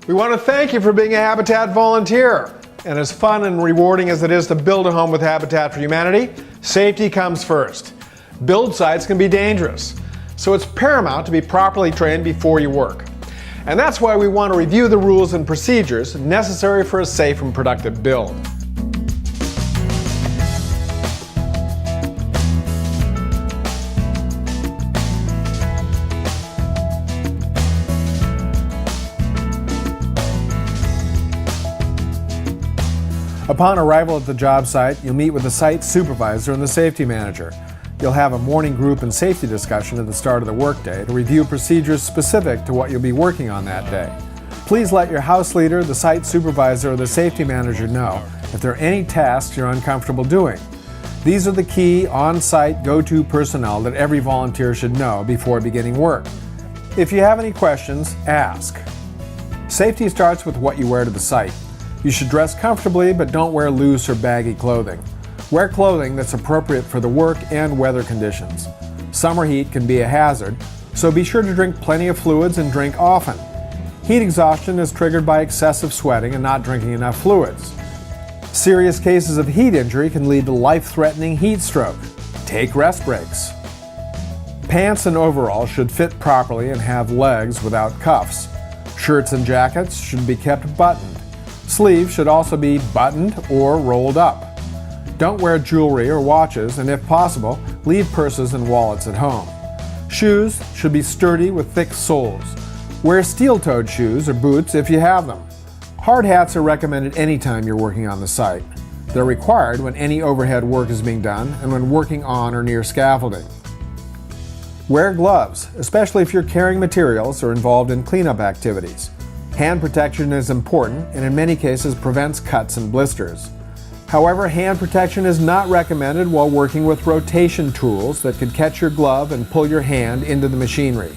We want to thank you for being a Habitat volunteer. And as fun and rewarding as it is to build a home with Habitat for Humanity, safety comes first. Build sites can be dangerous, so it's paramount to be properly trained before you work. And that's why we want to review the rules and procedures necessary for a safe and productive build. Upon arrival at the job site, you'll meet with the site supervisor and the safety manager. You'll have a morning group and safety discussion at the start of the workday to review procedures specific to what you'll be working on that day. Please let your house leader, the site supervisor, or the safety manager know if there are any tasks you're uncomfortable doing. These are the key on-site go-to personnel that every volunteer should know before beginning work. If you have any questions, ask. Safety starts with what you wear to the site. You should dress comfortably, but don't wear loose or baggy clothing. Wear clothing that's appropriate for the work and weather conditions. Summer heat can be a hazard, so be sure to drink plenty of fluids and drink often. Heat exhaustion is triggered by excessive sweating and not drinking enough fluids. Serious cases of heat injury can lead to life-threatening heat stroke. Take rest breaks. Pants and overalls should fit properly and have legs without cuffs. Shirts and jackets should be kept buttoned. Sleeves should also be buttoned or rolled up. Don't wear jewelry or watches, and if possible, leave purses and wallets at home. Shoes should be sturdy with thick soles. Wear steel-toed shoes or boots if you have them. Hard hats are recommended anytime you're working on the site. They're required when any overhead work is being done and when working on or near scaffolding. Wear gloves, especially if you're carrying materials or involved in cleanup activities. Hand protection is important and in many cases prevents cuts and blisters. However, hand protection is not recommended while working with rotation tools that could catch your glove and pull your hand into the machinery.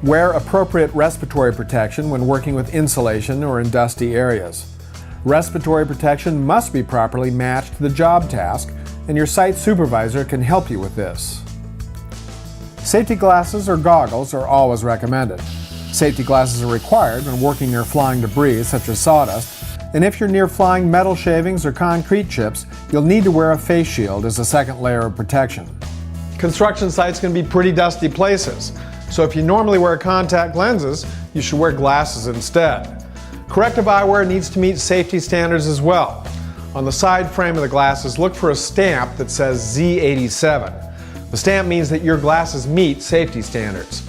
Wear appropriate respiratory protection when working with insulation or in dusty areas. Respiratory protection must be properly matched to the job task, and your site supervisor can help you with this. Safety glasses or goggles are always recommended. Safety glasses are required when working near flying debris such as sawdust, and if you're near flying metal shavings or concrete chips, you'll need to wear a face shield as a second layer of protection. Construction sites can be pretty dusty places, so if you normally wear contact lenses, you should wear glasses instead. Corrective eyewear needs to meet safety standards as well. On the side frame of the glasses, look for a stamp that says Z87. The stamp means that your glasses meet safety standards.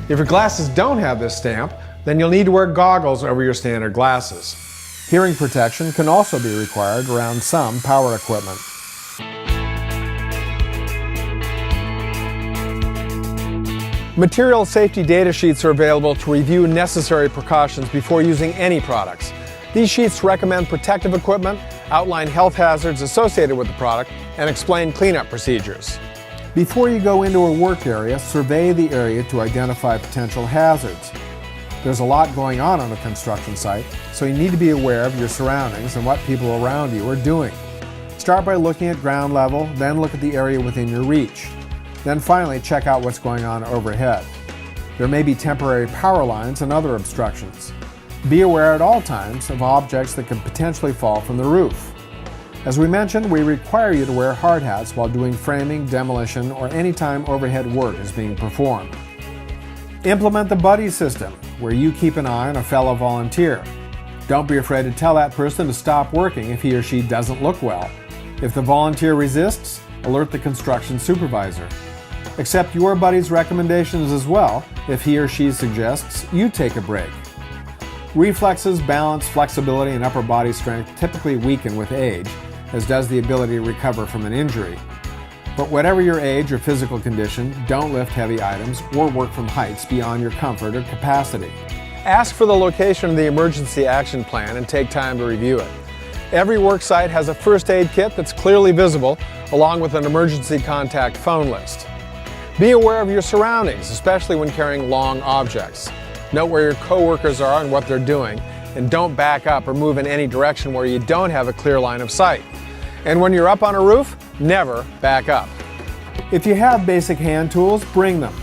If your glasses don't have this stamp, then you'll need to wear goggles over your standard glasses. Hearing protection can also be required around some power equipment. Material safety data sheets are available to review necessary precautions before using any products. These sheets recommend protective equipment, outline health hazards associated with the product, and explain cleanup procedures. Before you go into a work area, survey the area to identify potential hazards. There's a lot going on a construction site, so you need to be aware of your surroundings and what people around you are doing. Start by looking at ground level, then look at the area within your reach. Then finally, check out what's going on overhead. There may be temporary power lines and other obstructions. Be aware at all times of objects that could potentially fall from the roof. As we mentioned, we require you to wear hard hats while doing framing, demolition, or any time overhead work is being performed. Implement the buddy system, where you keep an eye on a fellow volunteer. Don't be afraid to tell that person to stop working if he or she doesn't look well. If the volunteer resists, alert the construction supervisor. Accept your buddy's recommendations as well if he or she suggests you take a break. Reflexes, balance, flexibility, and upper body strength typically weaken with age, as does the ability to recover from an injury. But whatever your age or physical condition, don't lift heavy items or work from heights beyond your comfort or capacity. Ask for the location of the emergency action plan and take time to review it. Every work site has a first aid kit that's clearly visible, along with an emergency contact phone list. Be aware of your surroundings, especially when carrying long objects. Note where your coworkers are and what they're doing, and don't back up or move in any direction where you don't have a clear line of sight. And when you're up on a roof, never back up. If you have basic hand tools, bring them.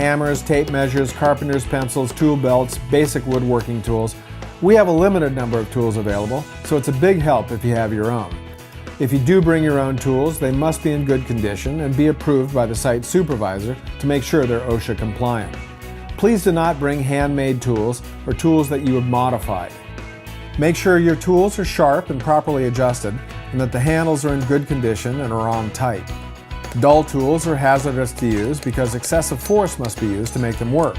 hammers, tape measures, carpenter's pencils, tool belts, basic woodworking tools. We have a limited number of tools available, so it's a big help if you have your own. If you do bring your own tools, they must be in good condition and be approved by the site supervisor to make sure they're OSHA compliant. Please do not bring handmade tools or tools that you have modified. Make sure your tools are sharp and properly adjusted and that the handles are in good condition and are on tight. Dull tools are hazardous to use because excessive force must be used to make them work.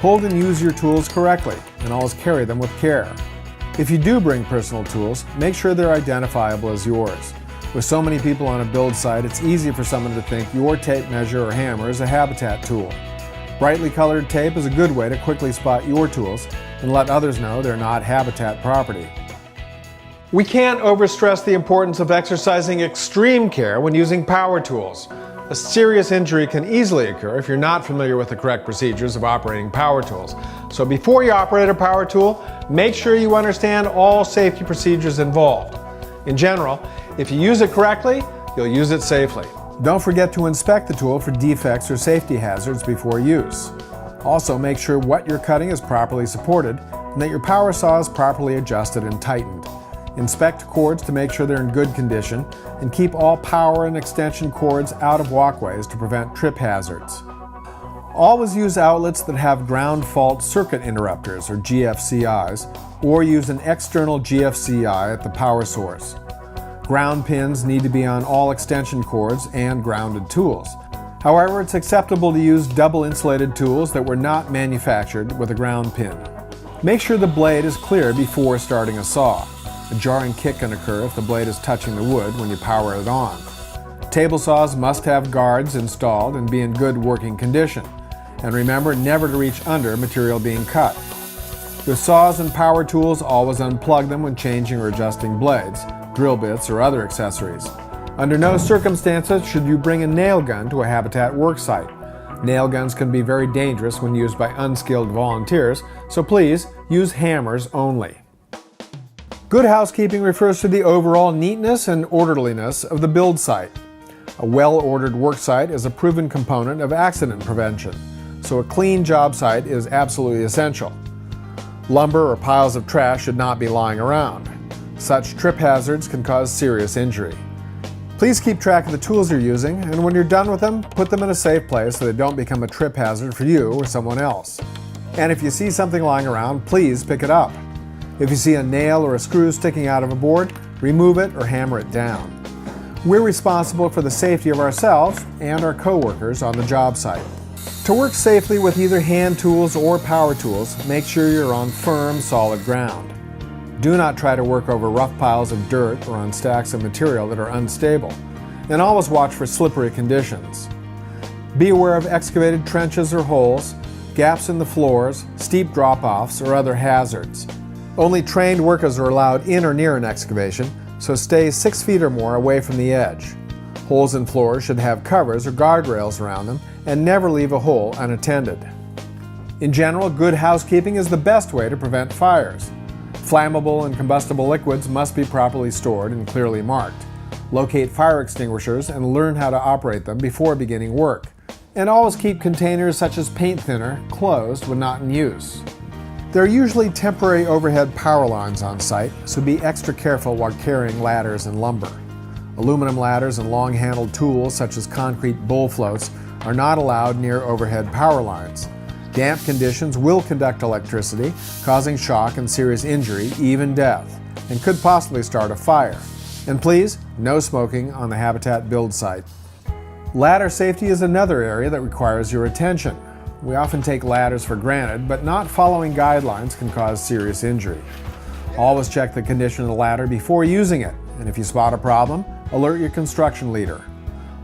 Hold and use your tools correctly and always carry them with care. If you do bring personal tools, make sure they're identifiable as yours. With so many people on a build site, it's easy for someone to think your tape measure or hammer is a Habitat tool. Brightly colored tape is a good way to quickly spot your tools and let others know they're not Habitat property. We can't overstress the importance of exercising extreme care when using power tools. A serious injury can easily occur if you're not familiar with the correct procedures of operating power tools. So before you operate a power tool, make sure you understand all safety procedures involved. In general, if you use it correctly, you'll use it safely. Don't forget to inspect the tool for defects or safety hazards before use. Also, make sure what you're cutting is properly supported and that your power saw is properly adjusted and tightened. Inspect cords to make sure they're in good condition and keep all power and extension cords out of walkways to prevent trip hazards. Always use outlets that have ground fault circuit interrupters or GFCIs, or use an external GFCI at the power source. Ground pins need to be on all extension cords and grounded tools. However, it's acceptable to use double insulated tools that were not manufactured with a ground pin. Make sure the blade is clear before starting a saw. A jarring kick can occur if the blade is touching the wood when you power it on. Table saws must have guards installed and be in good working condition. And remember never to reach under material being cut. With saws and power tools, always unplug them when changing or adjusting blades, drill bits, or other accessories. Under no circumstances should you bring a nail gun to a Habitat worksite. Nail guns can be very dangerous when used by unskilled volunteers, so please use hammers only. Good housekeeping refers to the overall neatness and orderliness of the build site. A well-ordered work site is a proven component of accident prevention, so a clean job site is absolutely essential. Lumber or piles of trash should not be lying around. Such trip hazards can cause serious injury. Please keep track of the tools you're using, and when you're done with them, put them in a safe place so they don't become a trip hazard for you or someone else. And if you see something lying around, please pick it up. If you see a nail or a screw sticking out of a board, remove it or hammer it down. We're responsible for the safety of ourselves and our coworkers on the job site. To work safely with either hand tools or power tools, make sure you're on firm, solid ground. Do not try to work over rough piles of dirt or on stacks of material that are unstable, and always watch for slippery conditions. Be aware of excavated trenches or holes, gaps in the floors, steep drop-offs, or other hazards. Only trained workers are allowed in or near an excavation, so stay 6 feet or more away from the edge. Holes in floors should have covers or guardrails around them, and never leave a hole unattended. In general, good housekeeping is the best way to prevent fires. Flammable and combustible liquids must be properly stored and clearly marked. Locate fire extinguishers and learn how to operate them before beginning work. And always keep containers such as paint thinner closed when not in use. There are usually temporary overhead power lines on site, so be extra careful while carrying ladders and lumber. Aluminum ladders and long-handled tools such as concrete bull floats are not allowed near overhead power lines. Damp conditions will conduct electricity, causing shock and serious injury, even death, and could possibly start a fire. And please, no smoking on the Habitat build site. Ladder safety is another area that requires your attention. We often take ladders for granted, but not following guidelines can cause serious injury. Always check the condition of the ladder before using it, and if you spot a problem, alert your construction leader.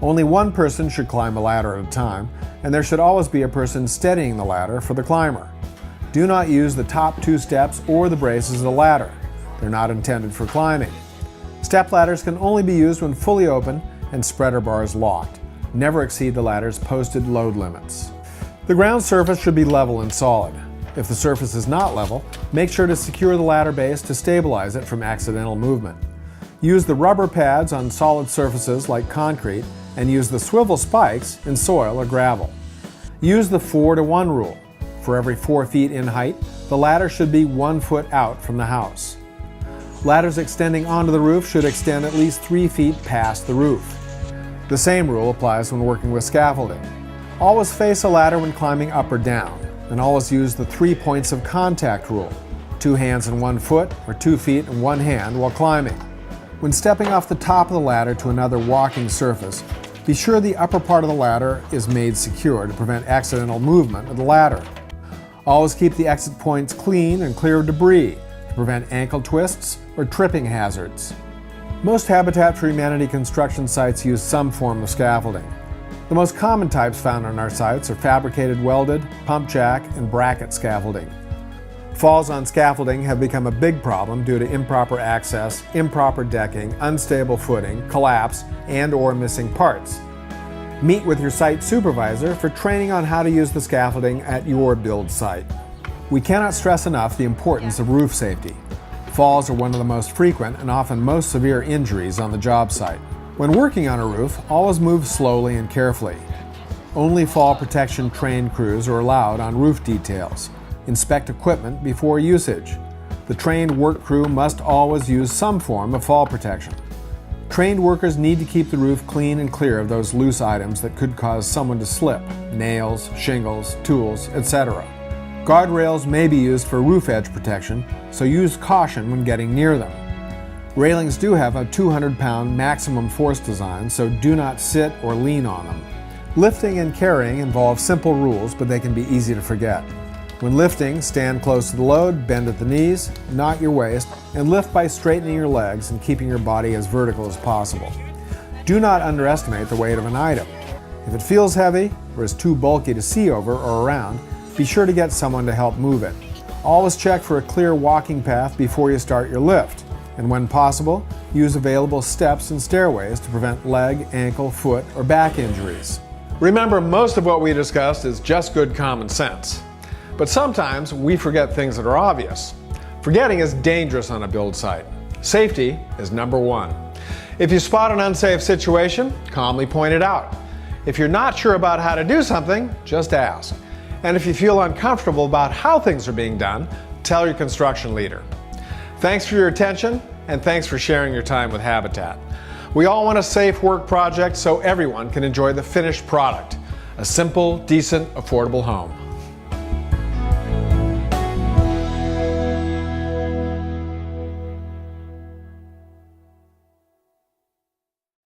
Only one person should climb a ladder at a time, and there should always be a person steadying the ladder for the climber. Do not use the top 2 steps or the braces of the ladder. They're not intended for climbing. Step ladders can only be used when fully open and spreader bars locked. Never exceed the ladder's posted load limits. The ground surface should be level and solid. If the surface is not level, make sure to secure the ladder base to stabilize it from accidental movement. Use the rubber pads on solid surfaces like concrete and use the swivel spikes in soil or gravel. Use the 4-to-1 rule. For every 4 feet in height, the ladder should be 1 foot out from the house. Ladders extending onto the roof should extend at least 3 feet past the roof. The same rule applies when working with scaffolding. Always face a ladder when climbing up or down, and always use the 3 points of contact rule, 2 hands and 1 foot, or 2 feet and 1 hand while climbing. When stepping off the top of the ladder to another walking surface, be sure the upper part of the ladder is made secure to prevent accidental movement of the ladder. Always keep the exit points clean and clear of debris to prevent ankle twists or tripping hazards. Most Habitat for Humanity construction sites use some form of scaffolding. The most common types found on our sites are fabricated welded, pump jack, and bracket scaffolding. Falls on scaffolding have become a big problem due to improper access, improper decking, unstable footing, collapse, and/or missing parts. Meet with your site supervisor for training on how to use the scaffolding at your build site. We cannot stress enough the importance of roof safety. Falls are one of the most frequent and often most severe injuries on the job site. When working on a roof, always move slowly and carefully. Only fall protection trained crews are allowed on roof details. Inspect equipment before usage. The trained work crew must always use some form of fall protection. Trained workers need to keep the roof clean and clear of those loose items that could cause someone to slip, nails, shingles, tools, etc. Guardrails may be used for roof edge protection, so use caution when getting near them. Railings do have a 200-pound maximum force design, so do not sit or lean on them. Lifting and carrying involve simple rules, but they can be easy to forget. When lifting, stand close to the load, bend at the knees, knot your waist, and lift by straightening your legs and keeping your body as vertical as possible. Do not underestimate the weight of an item. If it feels heavy or is too bulky to see over or around, be sure to get someone to help move it. Always check for a clear walking path before you start your lift, and when possible, use available steps and stairways to prevent leg, ankle, foot, or back injuries. Remember, most of what we discussed is just good common sense. But sometimes we forget things that are obvious. Forgetting is dangerous on a build site. Safety is number one. If you spot an unsafe situation, calmly point it out. If you're not sure about how to do something, just ask. And if you feel uncomfortable about how things are being done, tell your construction leader. Thanks for your attention, and thanks for sharing your time with Habitat. We all want a safe work project so everyone can enjoy the finished product, a simple, decent, affordable home.